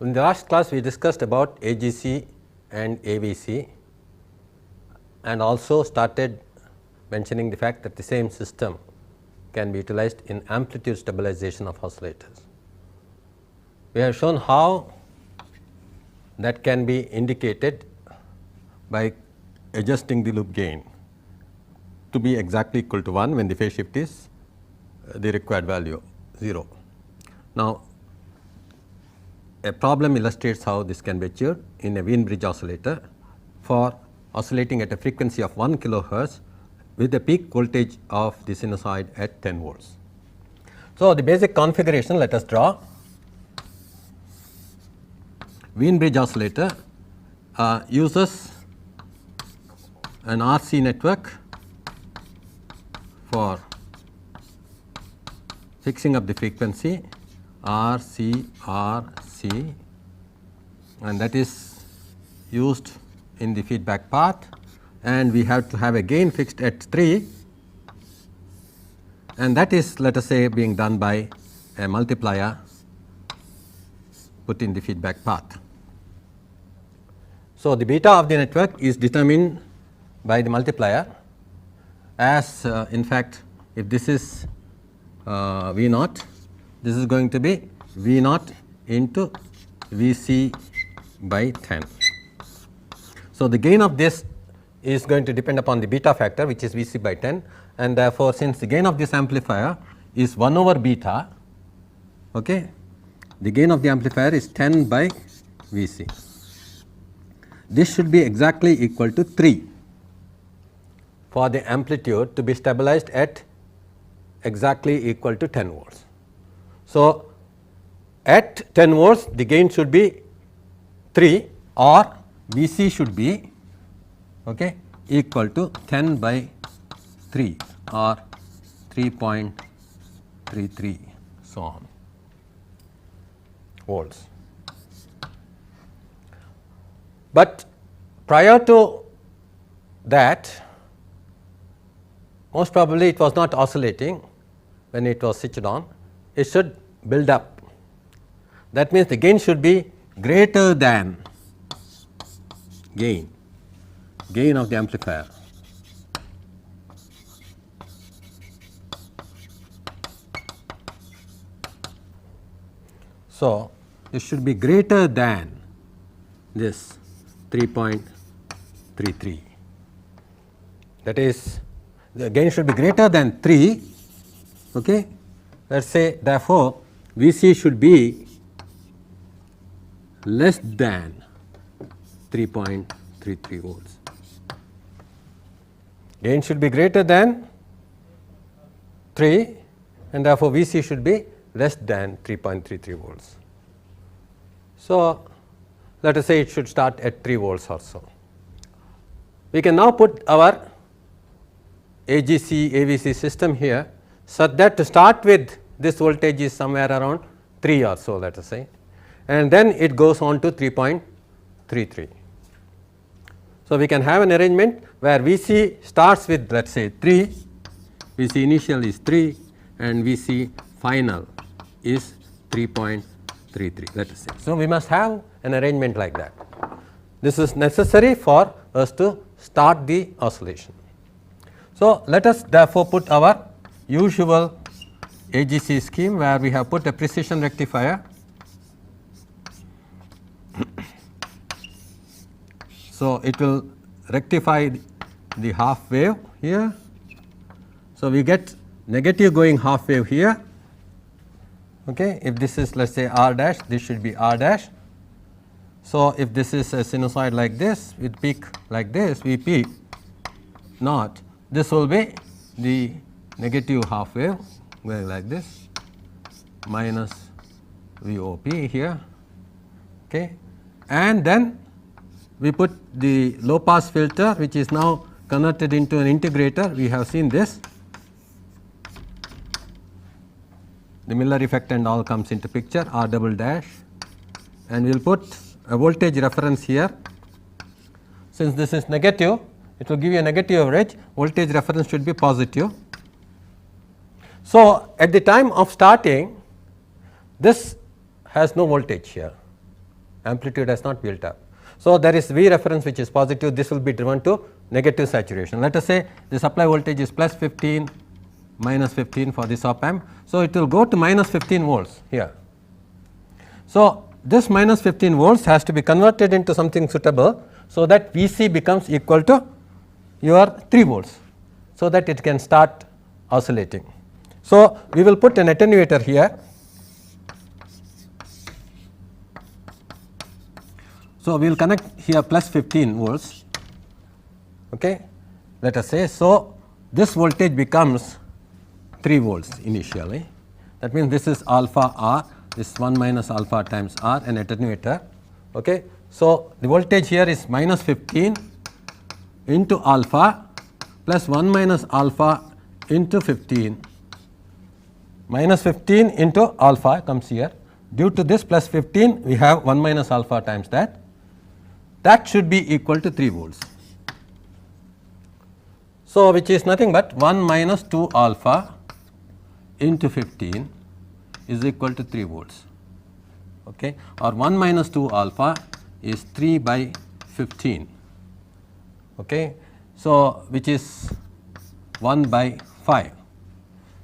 In the last class we discussed about AGC and AVC and also started mentioning the fact that the same system can be utilized in amplitude stabilization of oscillators. We have shown how that can be indicated by adjusting the loop gain to be exactly equal to 1 when the phase shift is the required value 0. Now, a problem illustrates how this can be achieved in a Wien bridge oscillator for oscillating at a frequency of 1 kilohertz with a peak voltage of the sinusoid at 10 volts. So, the basic configuration, let us draw. Wien bridge oscillator uses an RC network for fixing up the frequency RC, and that is used in the feedback path, and we have to have a gain fixed at 3, and that is, let us say, being done by a multiplier put in the feedback path. So, the beta of the network is determined by the multiplier as in fact, if this is V naught, this is going to be V naught into Vc by 10. So, the gain of this is going to depend upon the beta factor, which is Vc by 10, and therefore, since the gain of this amplifier is 1 over beta, okay, the gain of the amplifier is 10 by Vc. This should be exactly equal to 3 for the amplitude to be stabilized at exactly equal to 10 volts. So, at 10 volts the gain should be 3 or Vc should be equal to 10 by 3 or 3.33 so on volts. But prior to that, most probably it was not oscillating when it was switched on, it should build up. That means the gain should be greater than gain of the amplifier. So, it should be greater than this 3.33, that is, the gain should be greater than 3. Okay. Let us say, therefore, Vc should be less than 3.33 volts. Gain should be greater than 3, and therefore, Vc should be less than 3.33 volts. So, let us say it should start at 3 volts or so. We can now put our AGC, AVC system here such that to start with this voltage is somewhere around 3 or so, let us say, and then it goes on to 3.33. So, we can have an arrangement where Vc starts with, let us say, 3, Vc initial is 3 and Vc final is 3.33, let us say. So, we must have an arrangement like that. This is necessary for us to start the oscillation. So, let us therefore put our usual AGC scheme where we have put a precision rectifier. So, it will rectify the half wave here. So, we get negative going half wave here. Okay. If this is, let us say, R dash, this should be R dash. So, if this is a sinusoid like this with peak like this, Vp naught, this will be the negative half wave going like this minus VOP here, okay. And then we put the low pass filter, which is now converted into an integrator. We have seen this, the Miller effect and all comes into picture, R double dash, and we will put a voltage reference here. Since this is negative, it will give you a negative average, voltage reference should be positive. So, at the time of starting, this has no voltage here, amplitude has not built up. So, there is V reference which is positive, this will be driven to negative saturation. Let us say the supply voltage is plus 15, minus 15 for this op amp. So, it will go to minus 15 volts here. So, this minus 15 volts has to be converted into something suitable, so that Vc becomes equal to your 3 volts, so that it can start oscillating. So, we will put an attenuator here. So, we will connect here plus 15 volts, okay. Let us say. So, this voltage becomes 3 volts initially, that means this is alpha R, this 1 minus alpha times R, an attenuator. Okay. So, the voltage here is minus 15 into alpha plus 1 minus alpha into 15, minus 15 into alpha comes here. Due to this plus 15, we have 1 minus alpha times that. That should be equal to 3 volts. So, which is nothing but 1 minus 2 alpha into 15 is equal to 3 volts, okay, or 1 minus 2 alpha is 3 by 15, okay. So, which is 1 by 5.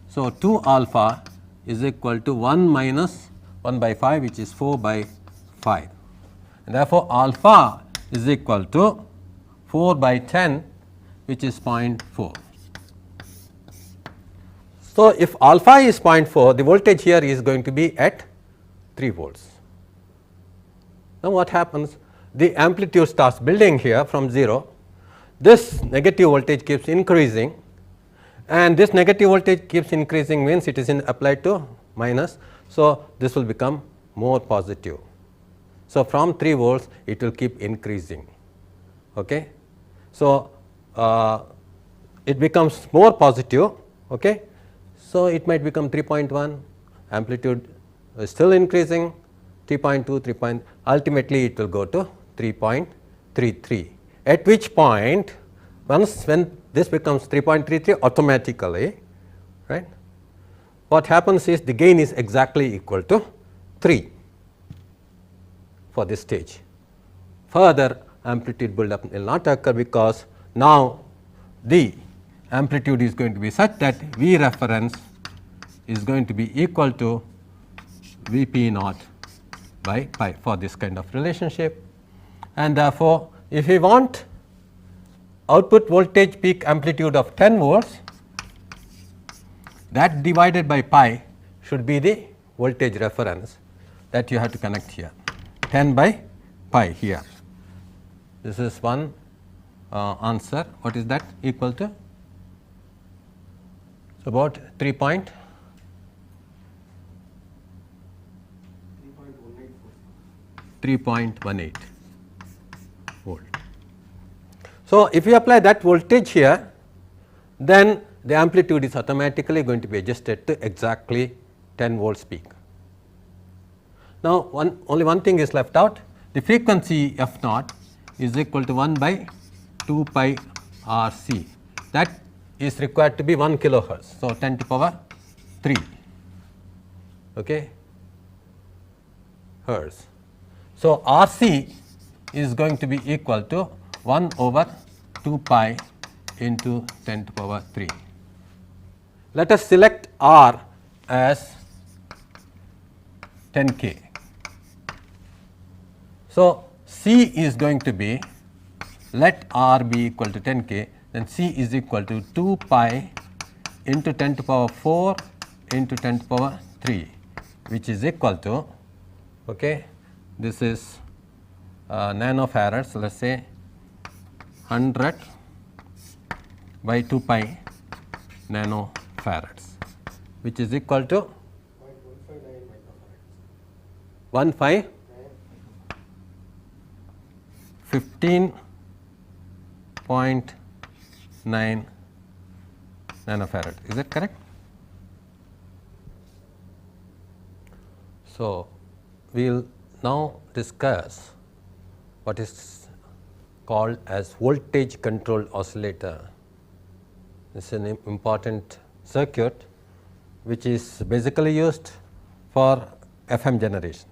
So, 2 alpha is equal to 1 minus 1 by 5, which is 4 by 5, and therefore, alpha is equal to 4 by 10, which is 0.4. So, if alpha is 0.4, the voltage here is going to be at 3 volts. Now, what happens? The amplitude starts building here from 0. This negative voltage keeps increasing, and this negative voltage keeps increasing means it is applied to minus. So, this will become more positive. So, from 3 volts it will keep increasing. Okay. So, it becomes more positive. Okay. So, it might become 3.1, amplitude is still increasing, 3.2, 3. Ultimately, it will go to 3.33, at which point once when this becomes 3.33 automatically, right, what happens is the gain is exactly equal to 3 for this stage. Further amplitude build-up will not occur, because now the amplitude is going to be such that V reference is going to be equal to V p naught by pi for this kind of relationship. And therefore, if we want output voltage peak amplitude of 10 volts, that divided by pi should be the voltage reference that you have to connect here, 10 by pi here. This is one answer. What is that equal to? It's about 3.18 volt. So, if you apply that voltage here, then the amplitude is automatically going to be adjusted to exactly 10 volts peak. Now, only one thing is left out. The frequency f naught is equal to 1 by 2 pi R C. That is required to be 1 kilohertz. So, 10 to the power 3, okay, hertz. So, R C is going to be equal to 1 over 2 pi into 10 to the power 3. Let us select R as 10K. So, C is going to be, let R be equal to 10K, then C is equal to 2 pi into 10 to the power 4 into 10 to the power 3, which is equal to, okay, this is nanofarads, let us say 100 by 2 pi nanofarads, which is equal to 15.9 nanofarad. Is that correct? So, we will now discuss what is called as voltage controlled oscillator. This is an important circuit which is basically used for FM generation.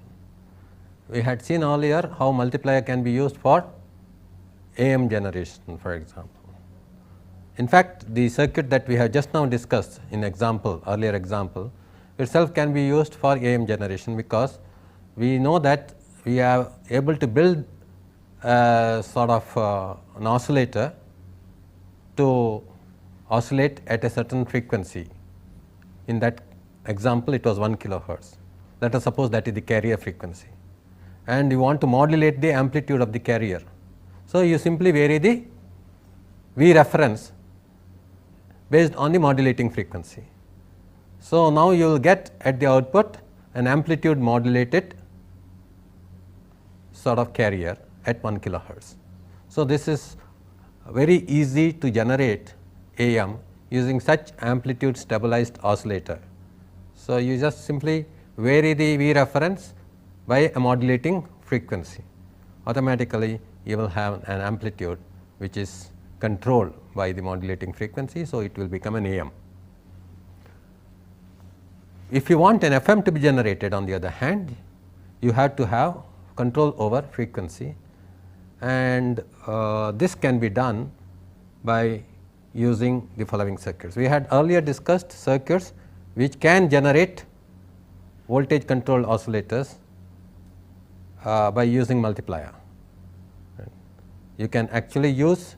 we had seen earlier how multiplier can be used for AM generation, for example. In fact, the circuit that we have just now discussed in earlier example itself can be used for AM generation, because we know that we are able to build a sort of an oscillator to oscillate at a certain frequency. In that example, it was 1 kilohertz. Let us suppose that is the carrier frequency, and you want to modulate the amplitude of the carrier. So, you simply vary the V reference based on the modulating frequency. So, now you will get at the output an amplitude modulated sort of carrier at 1 kilohertz. So, this is very easy to generate AM using such amplitude stabilized oscillator. So, you just simply vary the V reference by a modulating frequency. Automatically you will have an amplitude which is controlled by the modulating frequency. So, it will become an AM. If you want an FM to be generated, on the other hand, you have to have control over frequency, and this can be done by using the following circuits. We had earlier discussed circuits which can generate voltage controlled oscillators by using multiplier. You can actually use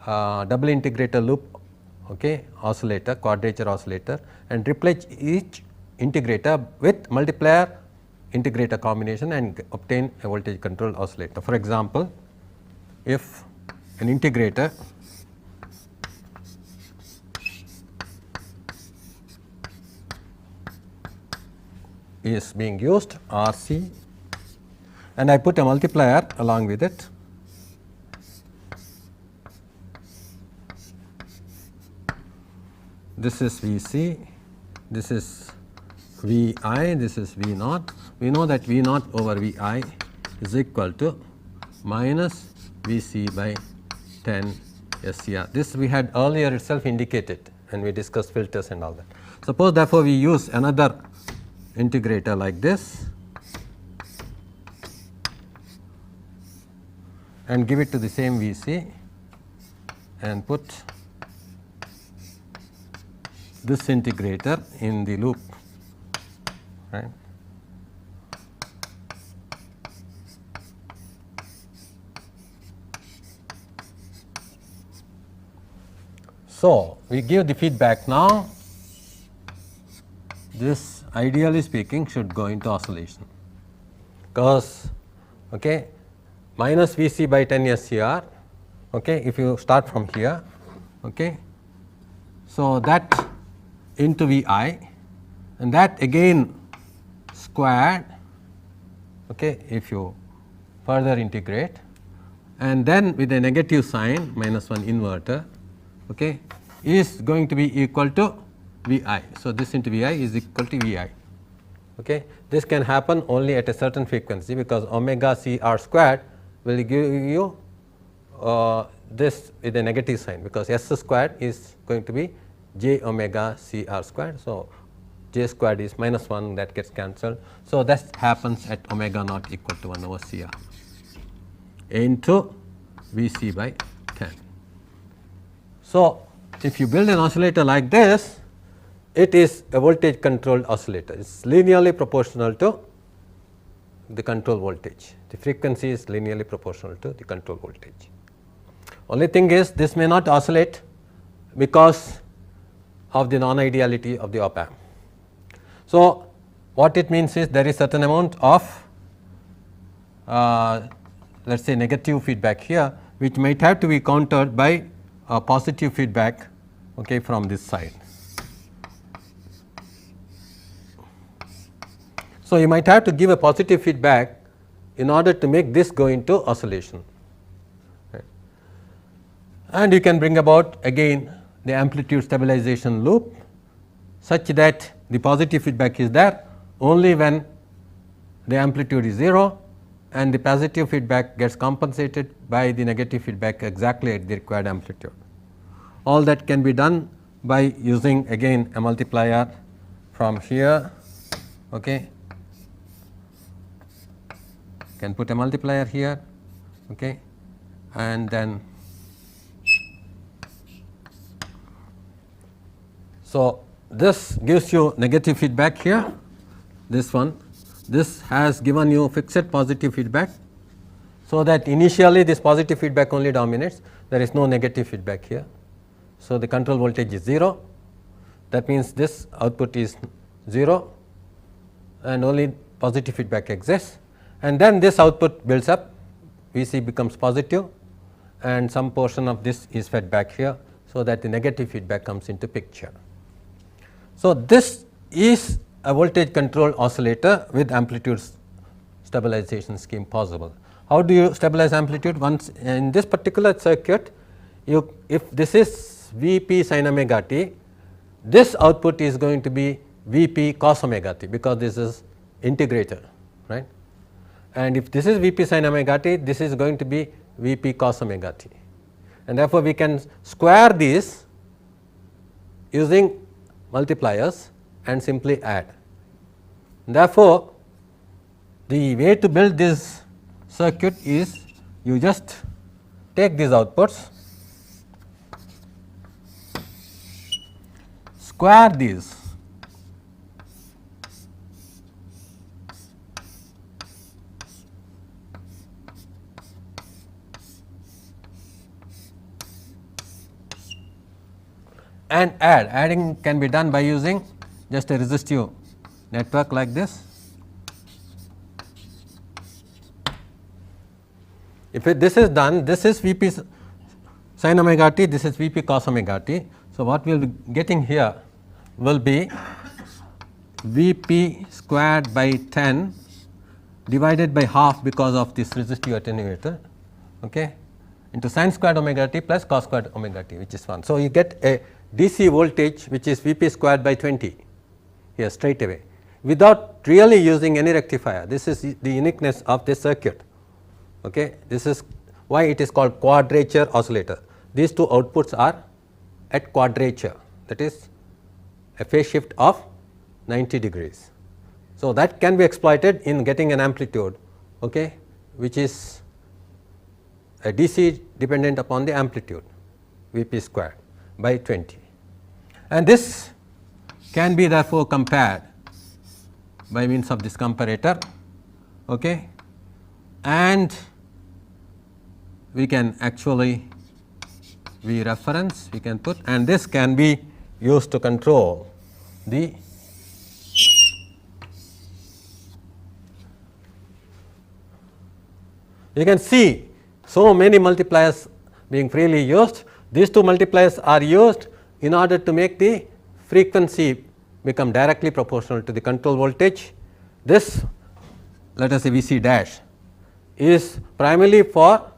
double integrator loop oscillator, quadrature oscillator, and replace each integrator with multiplier integrator combination and obtain a voltage controlled oscillator. For example, if an integrator is being used, RC, and I put a multiplier along with it, this is Vc, this is Vi, this is V naught. We know that V naught over Vi is equal to minus Vc by 10 SCR. This we had earlier itself indicated when we discussed filters and all that. Suppose therefore, we use another integrator like this and give it to the same Vc and put this integrator in the loop, right. So, we give the feedback now. This, ideally speaking, should go into oscillation, because minus Vc by 10 SCR, if you start from here, so that into Vi, and that again squared, if you further integrate, and then with a negative sign minus 1 inverter, is going to be equal to Vi. So, this into Vi is equal to Vi. This can happen only at a certain frequency, because omega CR squared will give you this with a negative sign, because S squared is going to be j omega CR squared. So, j squared is minus 1, that gets cancelled. So, that happens at omega naught equal to 1 over CR into Vc by 10. So, if you build an oscillator like this, it is a voltage controlled oscillator. It is linearly proportional to the control voltage. The frequency is linearly proportional to the control voltage. Only thing is, this may not oscillate because of the non-ideality of the op amp. So, what it means is, there is certain amount of let us say negative feedback here, which might have to be countered by a positive feedback from this side. So, you might have to give a positive feedback in order to make this go into oscillation, right. And you can bring about again the amplitude stabilization loop, such that the positive feedback is there only when the amplitude is 0, and the positive feedback gets compensated by the negative feedback exactly at the required amplitude. All that can be done by using again a multiplier from here, can put a multiplier here, okay, and then so this gives you negative feedback here, this one, this has given you fixed positive feedback. So that initially this positive feedback only dominates, there is no negative feedback here. So the control voltage is 0, that means this output is 0 and only positive feedback exists, and then this output builds up, Vc becomes positive and some portion of this is fed back here, so that the negative feedback comes into picture. So this is a voltage controlled oscillator with amplitude stabilization scheme possible. How do you stabilize amplitude? Once in this particular circuit, if this is Vp sin omega t, this output is going to be Vp cos omega t, because this is integrator, right. And if this is Vp sin omega t, this is going to be Vp cos omega t, and therefore we can square these using multipliers and simply add. Therefore, the way to build this circuit is you just take these outputs, square these, and add. Adding can be done by using just a resistive network like this. If this is done, this is Vp sin omega t, this is Vp cos omega t. So, what we will be getting here will be Vp squared by 10 divided by half because of this resistive attenuator, okay, into sin squared omega t plus cos squared omega t, which is 1. So, you get a DC voltage which is Vp squared by 20 here straight away without really using any rectifier. This is the uniqueness of this circuit. Okay. This is why it is called quadrature oscillator. These two outputs are at quadrature, that is a phase shift of 90 degrees. So, that can be exploited in getting an amplitude, okay, which is a DC dependent upon the amplitude Vp squared by 20, and this can be therefore compared by means of this comparator, okay, and we can actually V reference we can put, and this can be used to control the you can see so many multipliers being freely used. These two multipliers are used in order to make the frequency become directly proportional to the control voltage. This, let us say Vc dash, is primarily for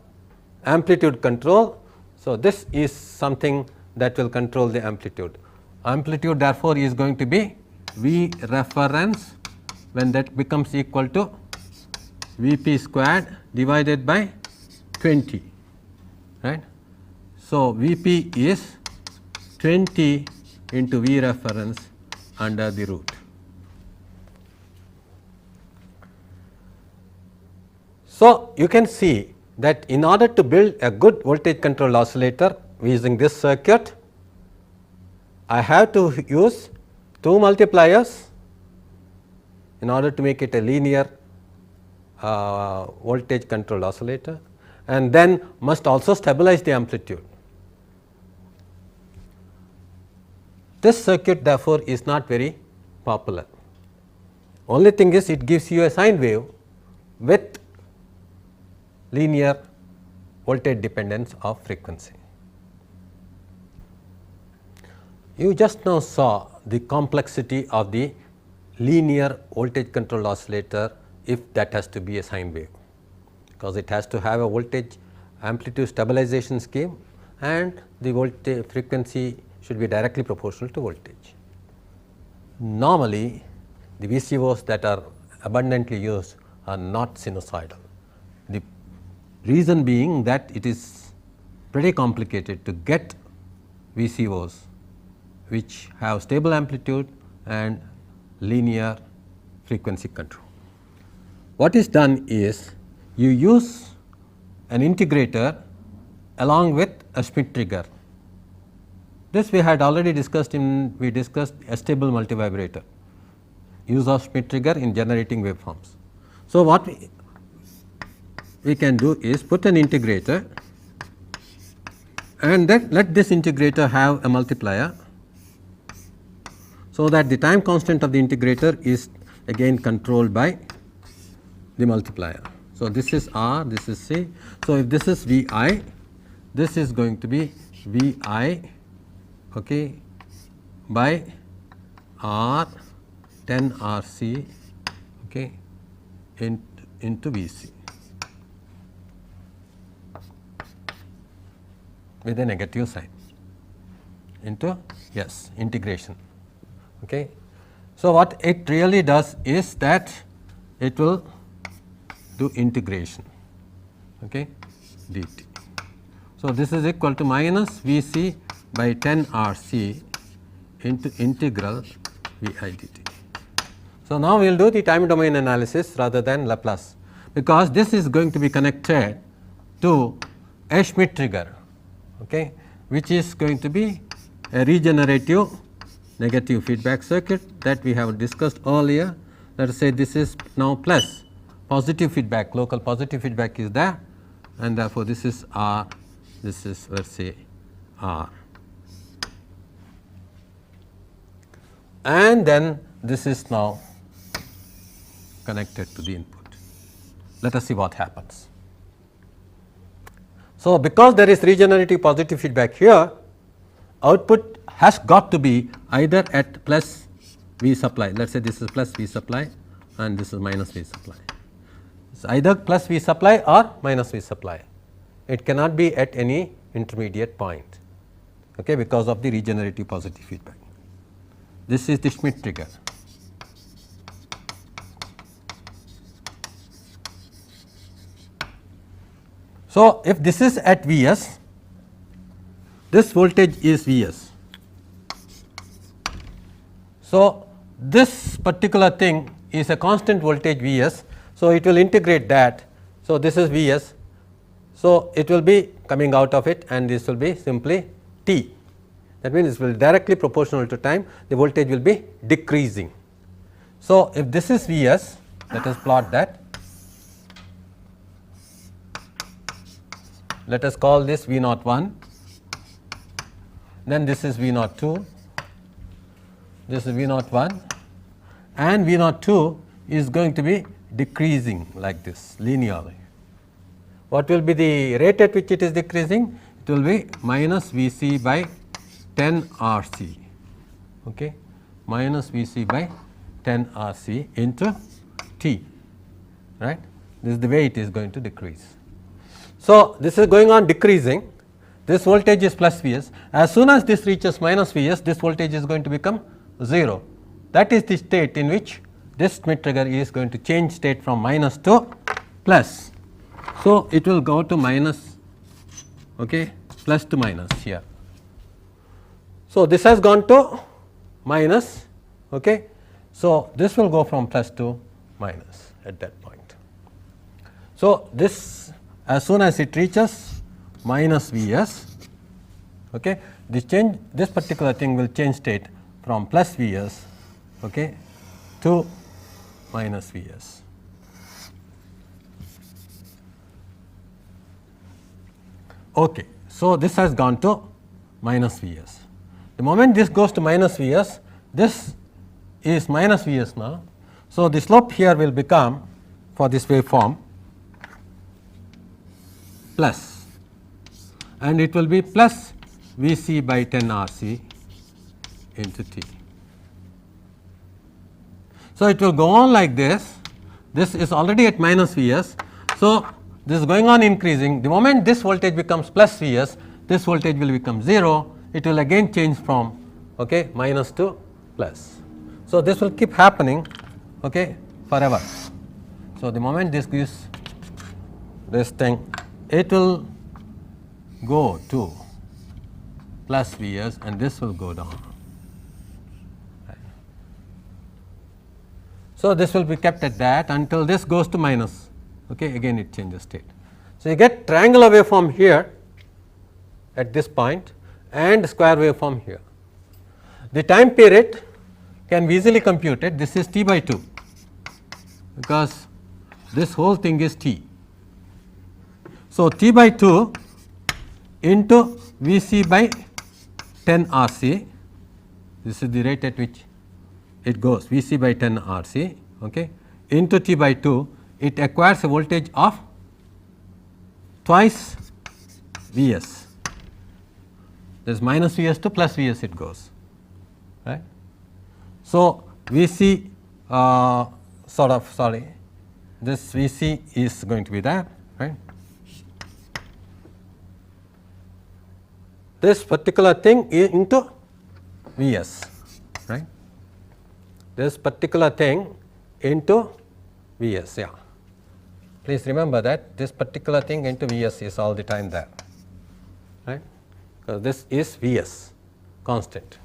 amplitude control. So, this is something that will control the amplitude. Amplitude therefore, is going to be V reference when that becomes equal to Vp squared divided by 20, right. So, Vp is 20 into V reference under the root. So, you can see that in order to build a good voltage controlled oscillator using this circuit, I have to use two multipliers in order to make it a linear voltage controlled oscillator, and then must also stabilize the amplitude. This circuit therefore, is not very popular. Only thing is it gives you a sine wave with linear voltage dependence of frequency. You just now saw the complexity of the linear voltage controlled oscillator if that has to be a sine wave, because it has to have a voltage amplitude stabilization scheme and the voltage frequency should be directly proportional to voltage. Normally, the VCOs that are abundantly used are not sinusoidal. The reason being that it is pretty complicated to get VCOs which have stable amplitude and linear frequency control. What is done is you use an integrator along with a Schmidt trigger. This we had already discussed we discussed a stable multivibrator, use of Schmidt trigger in generating waveforms. So, what we can do is put an integrator and then let this integrator have a multiplier, so that the time constant of the integrator is again controlled by the multiplier. So, this is R, this is C. So, if this is V I, this is going to be V I, okay, by R 10 R C, okay, into V C with a negative sign into yes integration. Okay. So, what it really does is that it will do integration, okay, dt. So, this is equal to minus V C by 10 R C into integral V I dt. So, now we will do the time domain analysis rather than Laplace, because this is going to be connected to a Schmidt trigger, okay, which is going to be a regenerative negative feedback circuit that we have discussed earlier. Let us say this is now plus positive feedback, local positive feedback is there, and therefore, this is R, this is let us say R, and then this is now connected to the input. Let us see what happens. So, because there is regenerative positive feedback here, output has got to be either at plus V supply. Let us say this is plus V supply and this is minus V supply. It is either plus V supply or minus V supply. It cannot be at any intermediate point, okay, because of the regenerative positive feedback. This is the Schmidt trigger. So, if this is at V s, this voltage is V s. So, this particular thing is a constant voltage V s. So, it will integrate that. So, this is V s. So, it will be coming out of it and this will be simply T. That means, it will be directly proportional to time, the voltage will be decreasing. So, if this is V s, let us plot that. Let us call this V naught 1, then this is V naught 2, this is V naught 1, and V naught 2 is going to be decreasing like this linearly. What will be the rate at which it is decreasing? It will be minus V c by 10 R c, okay, minus V c by 10 R c into T, right. This is the way it is going to decrease. So, this is going on decreasing, this voltage is plus V s. As soon as this reaches minus V s, this voltage is going to become 0. That is the state in which this Schmidt trigger is going to change state from minus to plus. So, it will go to minus, okay, plus to minus here. So, this has gone to minus, okay. So, this will go from plus to minus at that point. So, this as soon as it reaches minus V s, okay, this particular thing will change state from plus V s, okay, to minus V s. Okay. So, this has gone to minus V s. The moment this goes to minus V s, this is minus V s now. So, the slope here will become for this waveform plus, and it will be plus V c by 10 R c into T. So, it will go on like this. This is already at minus V s. So, this is going on increasing. The moment this voltage becomes plus V s, this voltage will become 0. It will again change from, okay, minus to plus. So, this will keep happening, okay, forever. So, the moment this gives this thing, it will go to plus V s and this will go down. Right. So, this will be kept at that until this goes to minus. okay, again it changes state. So, you get triangular waveform here at this point and square waveform here. The time period can be easily computed. This is T by 2, because this whole thing is T. So, T by 2 into V c by 10 R c, this is the rate at which it goes, V c by 10 R c, okay, into T by 2, it acquires a voltage of twice V s. This minus V s to plus V s it goes, right. So, V c this V c is going to be there, right. This particular thing is into V s, right. This particular thing into V s, yeah. Please remember that this particular thing into V s is all the time there, right, because this is V s constant.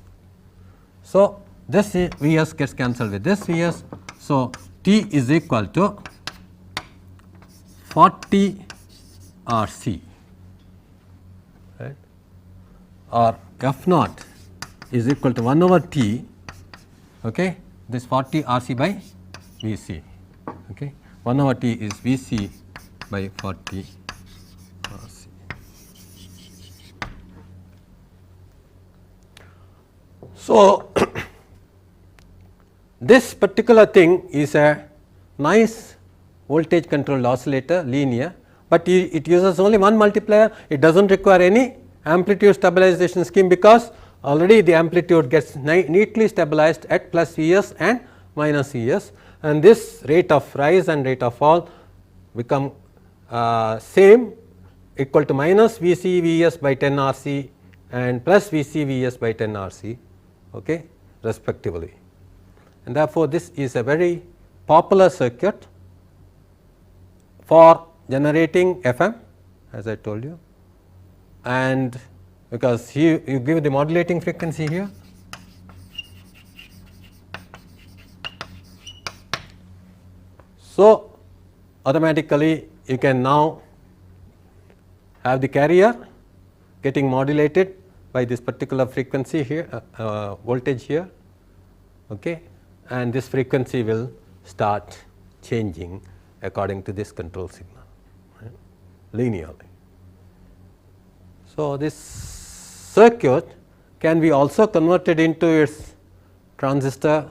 So, this V s gets cancelled with this V s. So, T is equal to 40 R c, right, or F naught is equal to 1 over T, okay, this 40 R c by V c, okay, 1 over T is V c by 40 R c. So, this particular thing is a nice voltage controlled oscillator, linear, but it uses only one multiplier. It does not require any amplitude stabilization scheme, because already the amplitude gets neatly stabilized at plus V s and minus V s, and this rate of rise and rate of fall become same, equal to minus V c V s by 10 R c and plus V c V s by 10 R c, okay, respectively. And therefore, this is a very popular circuit for generating FM, as I told you, and because here you give the modulating frequency here, so automatically you can now have the carrier getting modulated by this particular frequency here, voltage here, okay, and this frequency will start changing according to this control signal, right, linearly. So, this circuit can be also converted into its transistor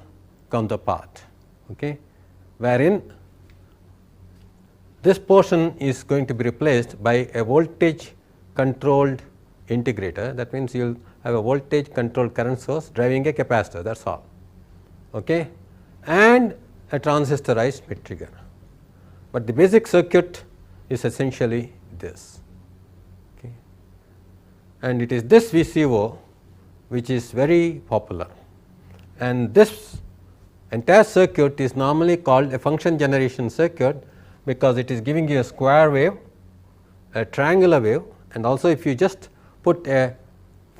counterpart, okay, wherein this portion is going to be replaced by a voltage controlled integrator. That means, you will have a voltage controlled current source driving a capacitor, that is all, okay, and a transistorized mid trigger. But the basic circuit is essentially this, okay, and it is this VCO which is very popular, and this entire circuit is normally called a function generation circuit, because it is giving you a square wave, a triangular wave, and also if you just put a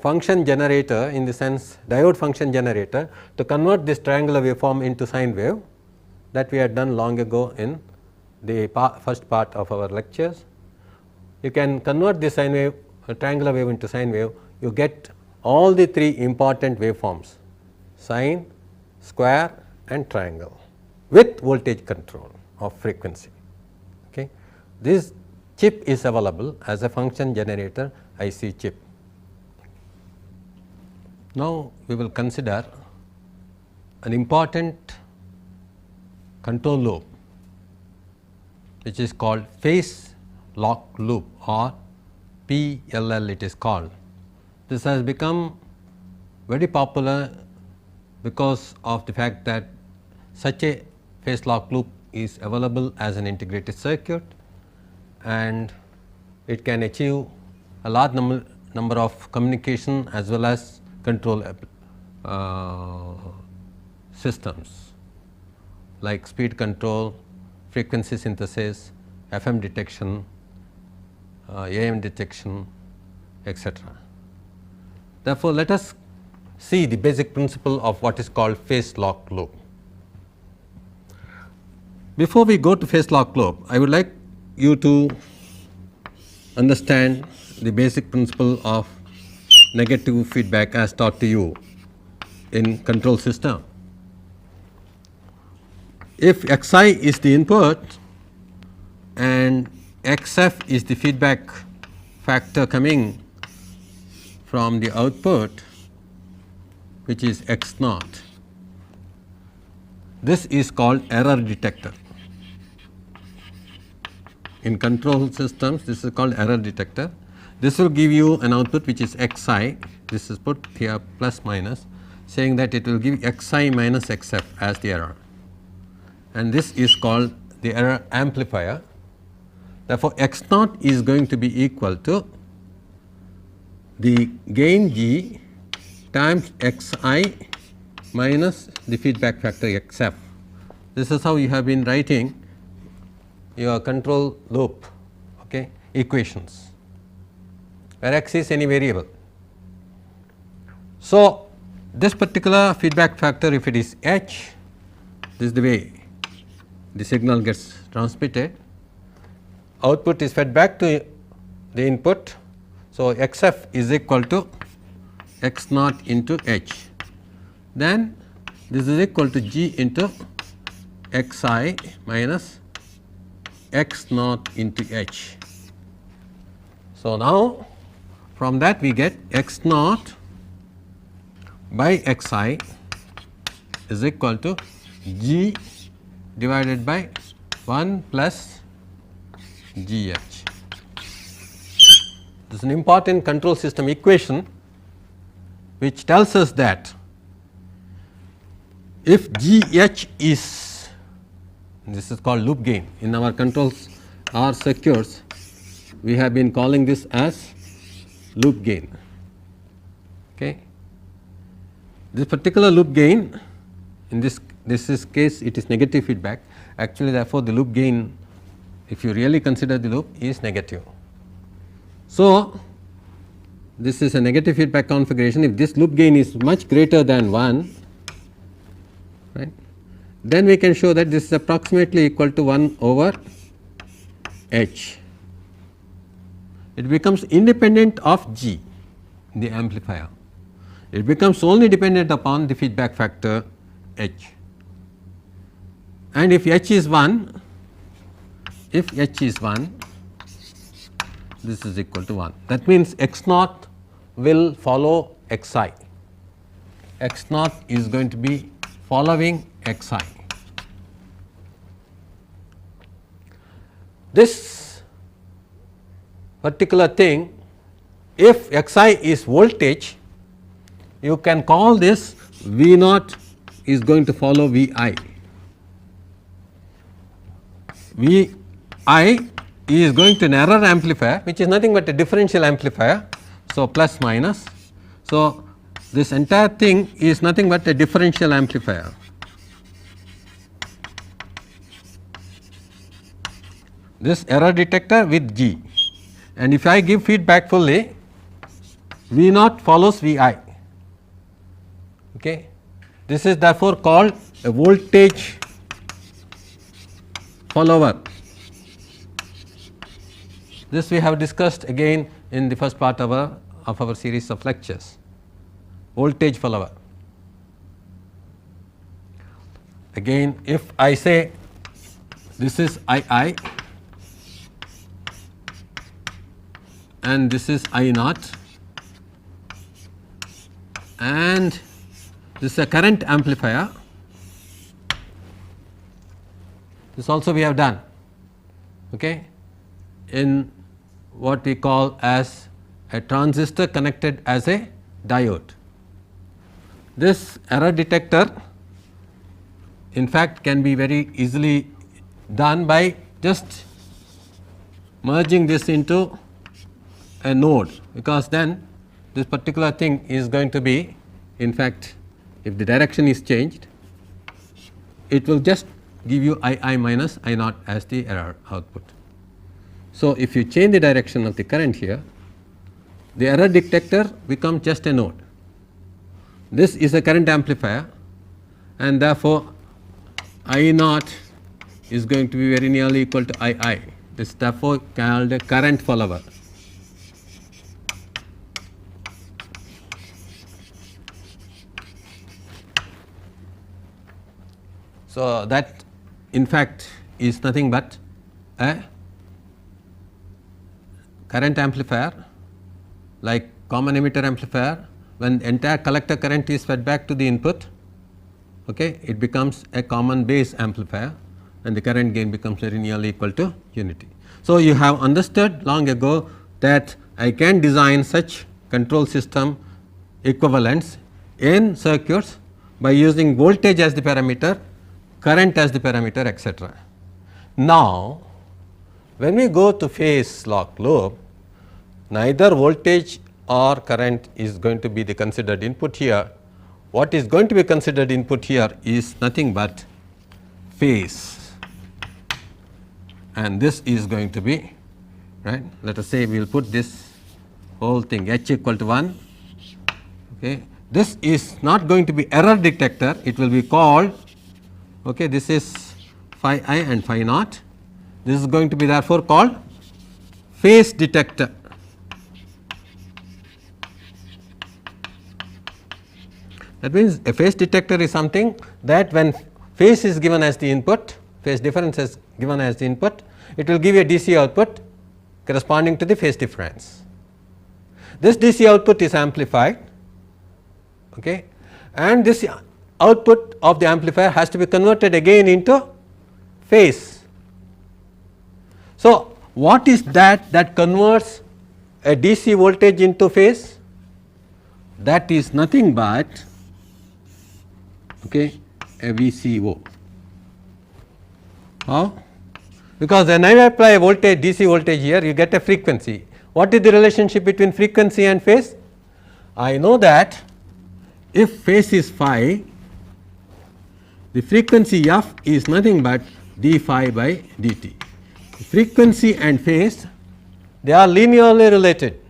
function generator, in the sense diode function generator, to convert this triangular waveform into sine wave, that we had done long ago in the first part of our lectures. You can convert this sine wave, triangular wave into sine wave, you get all the three important waveforms, sine, square and triangle, with voltage control of frequency, okay. This chip is available as a function generator IC chip. Now, we will consider an important control loop, which is called phase lock loop, or PLL it is called. This has become very popular because of the fact that such a phase lock loop is available as an integrated circuit, and it can achieve a large number of communication as well as control systems like speed control, frequency synthesis, FM detection, AM detection, etc. Therefore, let us see the basic principle of what is called phase lock loop. Before we go to phase lock loop, I would like you to understand the basic principle of negative feedback as taught to you in control system. If xi is the input and xf is the feedback factor coming from the output, which is x naught, this is called error detector. In control systems, this is called error detector. This will give you an output which is xi, this is put here plus minus, saying that it will give xi minus xf as the error, and this is called the error amplifier. Therefore, x naught is going to be equal to the gain g times xi minus the feedback factor xf. This is how you have been writing your control loop, okay, equations, where x is any variable. So, this particular feedback factor, if it is h, this is the way the signal gets transmitted, output is fed back to the input. So, xf is equal to x naught into h, then this is equal to g into xi minus x naught into h. So, now from that we get x naught by xi is equal to g divided by 1 plus gh. This is an important control system equation which tells us that if gh is, this is called loop gain in our controls, our circuits, we have been calling this as loop gain. Okay. This particular loop gain, in this is case it is negative feedback, actually therefore, the loop gain, if you really consider the loop, is negative. So, this is a negative feedback configuration. If this loop gain is much greater than 1, right, then we can show that this is approximately equal to 1 over h. It becomes independent of g, the amplifier. It becomes only dependent upon the feedback factor h. And if h is 1, if h is 1, this is equal to 1. That means x naught will follow xi. X naught is going to be following xi. This particular thing, if xi is voltage, you can call this V naught is going to follow Vi. Vi is going to an error amplifier, which is nothing but a differential amplifier. So, plus minus. So, this entire thing is nothing but a differential amplifier. This error detector with G, and if I give feedback fully, V naught follows Vi. Okay. This is therefore called a voltage follower. This we have discussed again in the first part of our series of lectures, voltage follower. Again, if I say this is II and this is I naught and this is a current amplifier, this also we have done, okay, in what we call as a transistor connected as a diode. This error detector in fact can be very easily done by just merging this into a node, because then this particular thing is going to be, in fact, if the direction is changed, it will just give you I minus I naught as the error output. So, if you change the direction of the current here, the error detector becomes just a node. This is a current amplifier, and therefore, I naught is going to be very nearly equal to II. is therefore called a current follower. So, that in fact is nothing but a current amplifier, like common emitter amplifier. When entire collector current is fed back to the input, okay, it becomes a common base amplifier and the current gain becomes very nearly equal to unity. So, you have understood long ago that I can design such control system equivalents in circuits by using voltage as the parameter, current as the parameter, etc. Now, when we go to phase lock loop, neither voltage or current is going to be the considered input here. What is going to be considered input here is nothing but phase, and this is going to be, right. Let us say we will put this whole thing H equal to 1. Okay. This is not going to be error detector, it will be called, okay, this is phi I and phi naught. This is going to be therefore called phase detector. That means, a phase detector is something that when phase is given as the input, phase difference is given as the input, it will give a DC output corresponding to the phase difference. This DC output is amplified, okay, and this output of the amplifier has to be converted again into phase. So, what is that converts a DC voltage into phase? That is nothing but, okay, a VCO. How? Because when I apply a voltage, DC voltage here, you get a frequency. What is the relationship between frequency and phase? I know that if phase is phi, the frequency f is nothing but d phi by dt. Frequency and phase, they are linearly related.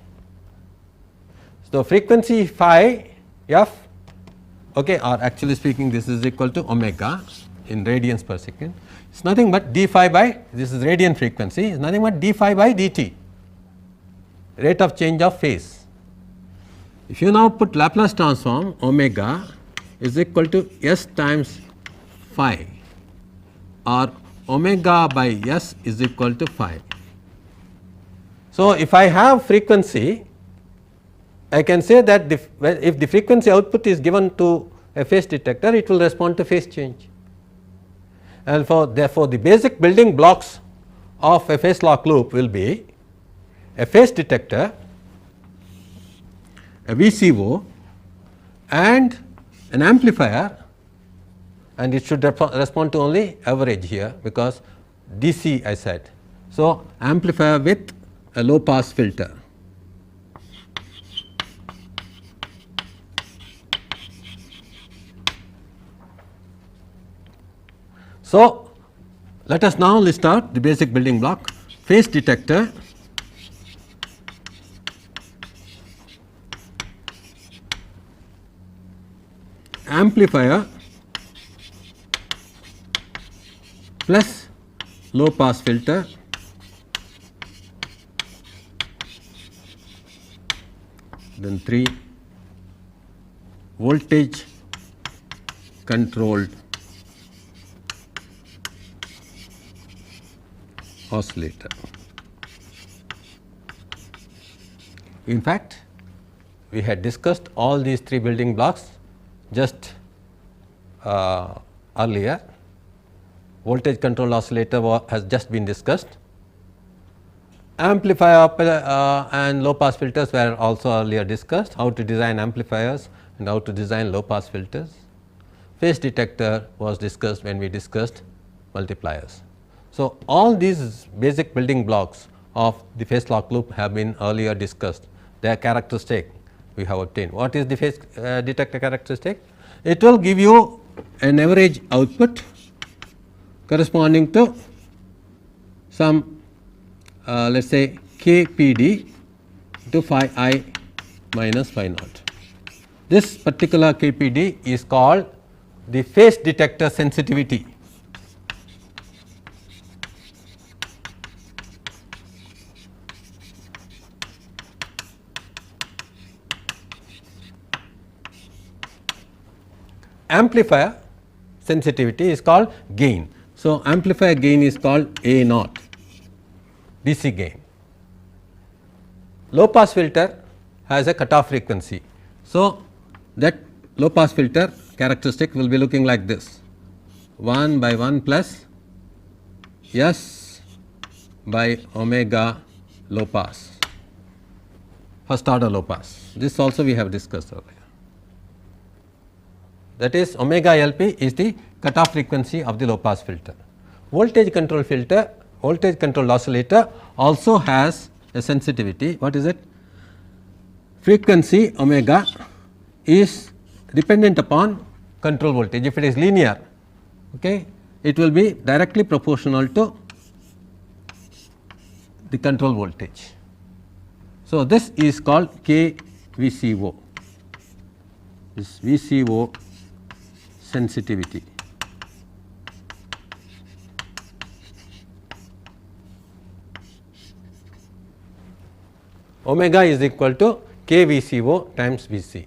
So, frequency phi f, okay, or actually speaking this is equal to omega in radians per second. It is nothing but d phi by, this is radian frequency, is nothing but d phi by dt, rate of change of phase. If you now put Laplace transform, omega is equal to s times phi, or omega by s is equal to phi. So, if I have frequency, I can say that if the frequency output is given to a phase detector, it will respond to phase change. And therefore, the basic building blocks of a phase lock loop will be a phase detector, a VCO, and an amplifier, and it should respond to only average here because DC I said. So, amplifier with a low pass filter. So, let us now list out the basic building block: phase detector, amplifier plus low pass filter, then 3 voltage controlled oscillator. In fact, we had discussed all these 3 building blocks just earlier. Voltage controlled oscillator has just been discussed. Amplifier and low pass filters were also earlier discussed, how to design amplifiers and how to design low pass filters. Phase detector was discussed when we discussed multipliers. So, all these basic building blocks of the phase lock loop have been earlier discussed. Their characteristic we have obtained. What is the phase detector characteristic? It will give you an average output corresponding to some let us say KPD to phi I minus phi naught. This particular KPD is called the phase detector sensitivity. amplifier sensitivity is called gain. So, amplifier gain is called A naught DC gain. Low pass filter has a cutoff frequency. So, that low pass filter characteristic will be looking like this 1 by 1 plus S by omega low pass, first order low pass. This also we have discussed earlier. That is omega LP is the cutoff frequency of the low pass filter. Voltage control filter, voltage controlled oscillator also has a sensitivity. What is it? Frequency omega is dependent upon control voltage. If it is linear, okay, it will be directly proportional to the control voltage. So, this is called KVCO, this VCO sensitivity. Omega is equal to KVCO times Vc.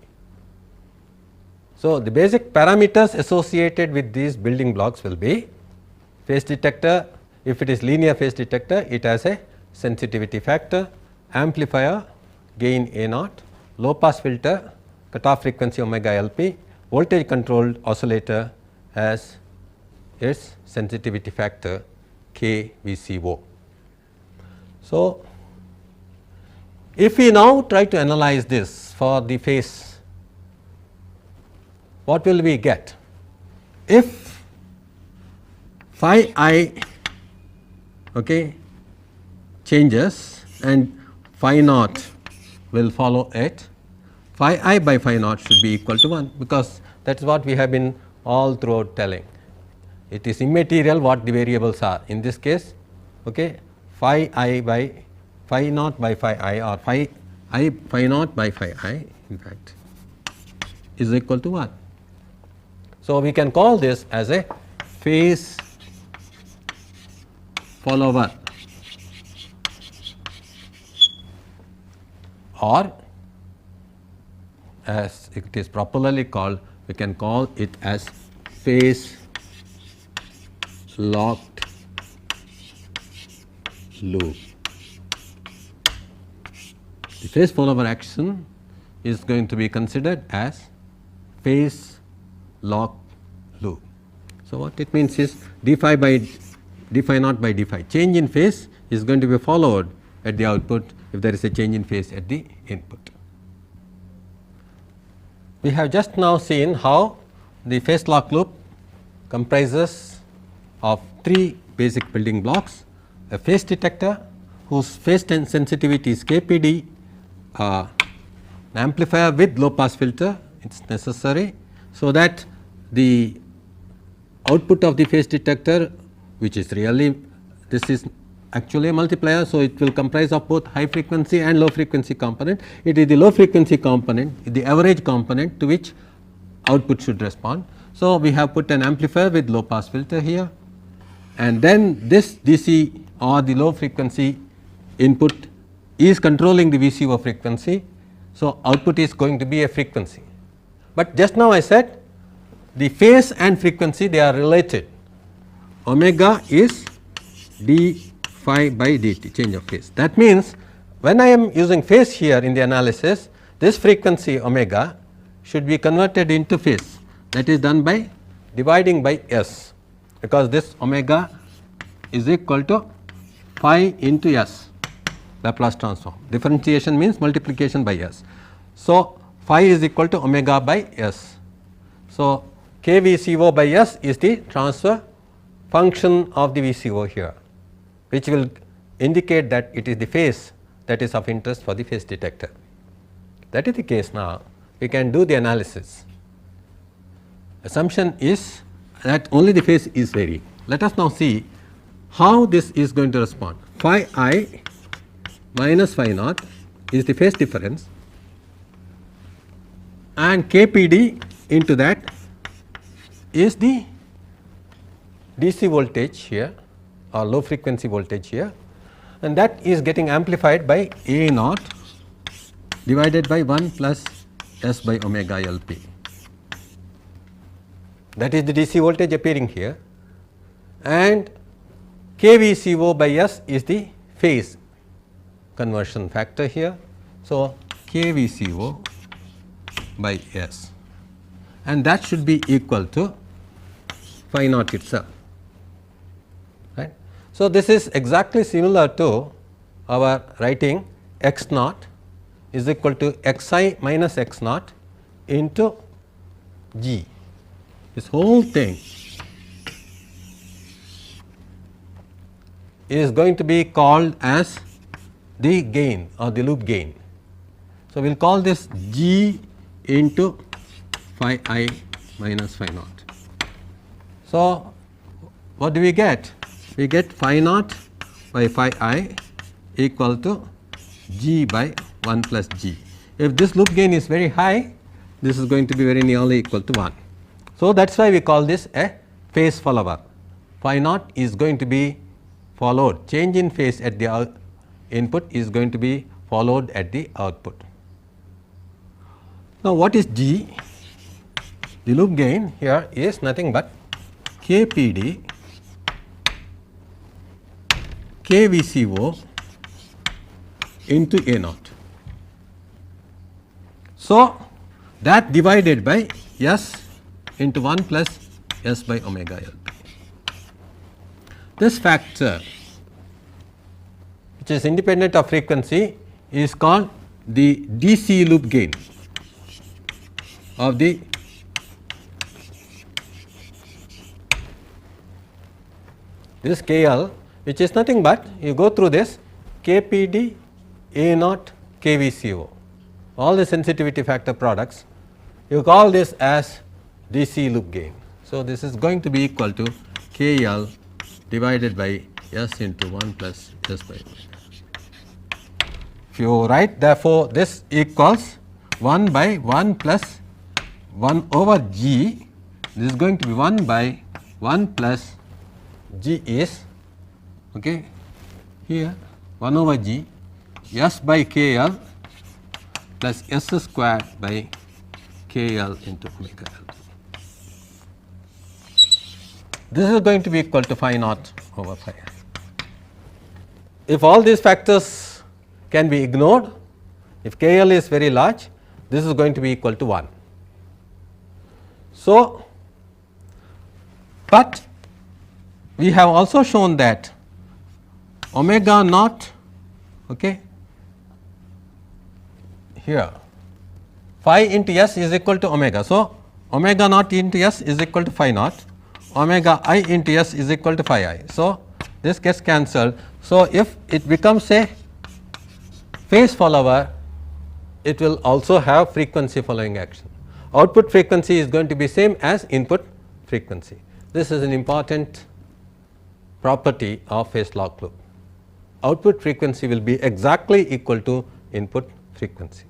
So, the basic parameters associated with these building blocks will be phase detector. If it is linear phase detector, it has a sensitivity factor, amplifier gain A naught, low pass filter cutoff frequency omega LP, voltage controlled oscillator has its sensitivity factor KVCO. So, if we now try to analyze this for the phase, what will we get? If phi I changes and phi naught will follow it, phi I by phi naught should be equal to 1, because that is what we have been all throughout telling. It is immaterial what the variables are. In this case, phi I by phi naught by phi I, or phi naught by phi I in fact is equal to 1. So, we can call this as a phase follower, or as it is properly called, we can call it as phase locked loop. The phase follower action is going to be considered as phase locked loop. So, what it means is d phi naught by d phi, change in phase is going to be followed at the output if there is a change in phase at the input. We have just now seen how the phase lock loop comprises of 3 basic building blocks: a phase detector whose phase sensitivity is KPD, an amplifier with low pass filter, it is necessary, so that the output of the phase detector, which is really, this is actually a multiplier. So, it will comprise of both high frequency and low frequency component. It is the low frequency component, the average component to which output should respond. So, we have put an amplifier with low pass filter here, and then this DC or the low frequency input is controlling the VCO frequency. So, output is going to be a frequency, but just now I said the phase and frequency, they are related. Omega is d phi by dt, change of phase. That means, when I am using phase here in the analysis, this frequency omega should be converted into phase. That is done by dividing by S, because this omega is equal to phi into S, Laplace transform. Differentiation means multiplication by S. So, phi is equal to omega by S. So, KVCO by S is the transfer function of the VCO here, which will indicate that it is the phase that is of interest for the phase detector. That is the case now, we can do the analysis. Assumption is that only the phase is varying. Let us now see how this is going to respond. Phi I minus phi naught is the phase difference, and KPD into that is the DC voltage here, or low frequency voltage here, and that is getting amplified by A naught divided by 1 plus S by omega LP. that is the DC voltage appearing here, and kVCO by S is the phase conversion factor here. So, kVCO by S, and that should be equal to phi naught itself, right. So, this is exactly similar to our writing x naught is equal to xi minus x naught into G. This whole thing is going to be called as the gain or the loop gain. So, we will call this G into phi I minus phi naught. So, what do we get? We get phi naught by phi I equal to G by 1 plus G. If this loop gain is very high, this is going to be very nearly equal to 1. So, that is why we call this a phase follower. Phi naught is going to be followed, change in phase at the input is going to be followed at the output. Now, what is G? The loop gain here is nothing but KPD kVCO into A naught. So, that divided by S into 1 plus S by omega L. This factor, which is independent of frequency, is called the DC loop gain of the this KL, which is nothing but you go through this KPD A naught kVCO, all the sensitivity factor products, you call this as DC loop gain. So, this is going to be equal to KL divided by S into 1 plus S by omega. If you write, therefore, this equals 1 by 1 plus 1 over G, this is going to be 1 by 1 plus G is okay, here 1 over G S by KL plus S squared by KL into omega L. This is going to be equal to phi naught over phi I. If all these factors can be ignored, if KL is very large, this is going to be equal to 1. So, but we have also shown that omega naught, okay, here phi into S is equal to omega. So, omega naught into S is equal to phi naught, omega I into S is equal to phi I. So, this gets cancelled. So, if it becomes a phase follower, it will also have frequency following action. Output frequency is going to be same as input frequency. This is an important property of phase lock loop. Output frequency will be exactly equal to input frequency.